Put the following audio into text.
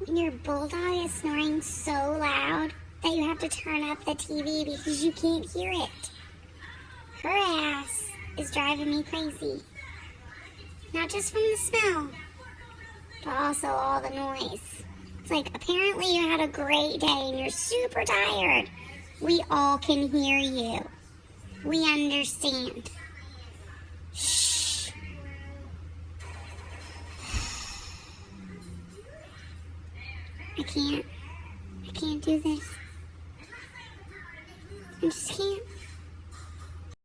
when your bulldog is snoring so loud that you have to turn up the TV because you can't hear it. Her ass is driving me crazy. Not just from the smell, but also all the noise. It's like, apparently you had a great day and you're super tired. We all can hear you. We understand. Shh. I can't do this. I just can't.